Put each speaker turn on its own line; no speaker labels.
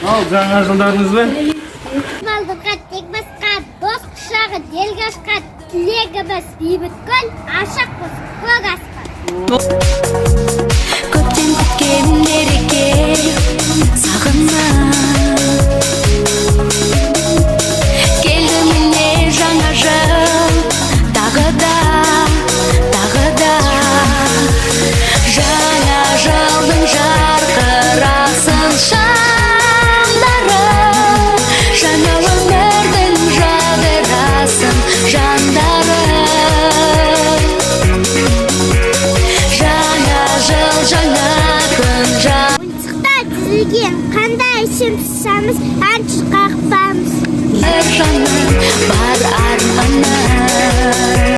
Ал жаңа жылдарыңызбен.
Балдырға тек басқа, дос құшағы делге ашқан, тілегіміз бейбіт күн, ашық құс, көк аспан.
көптен күткен мереке сағына келді міне жаңа жыл тағы да жаңа жылдың жарқырасын шамдары жаңа өмірдің жадырасын жандары жаңа күн
Ойыншықта тізілген қандай сен тұсамыз, ән шырқақпамыз.
бір жанның бар арманы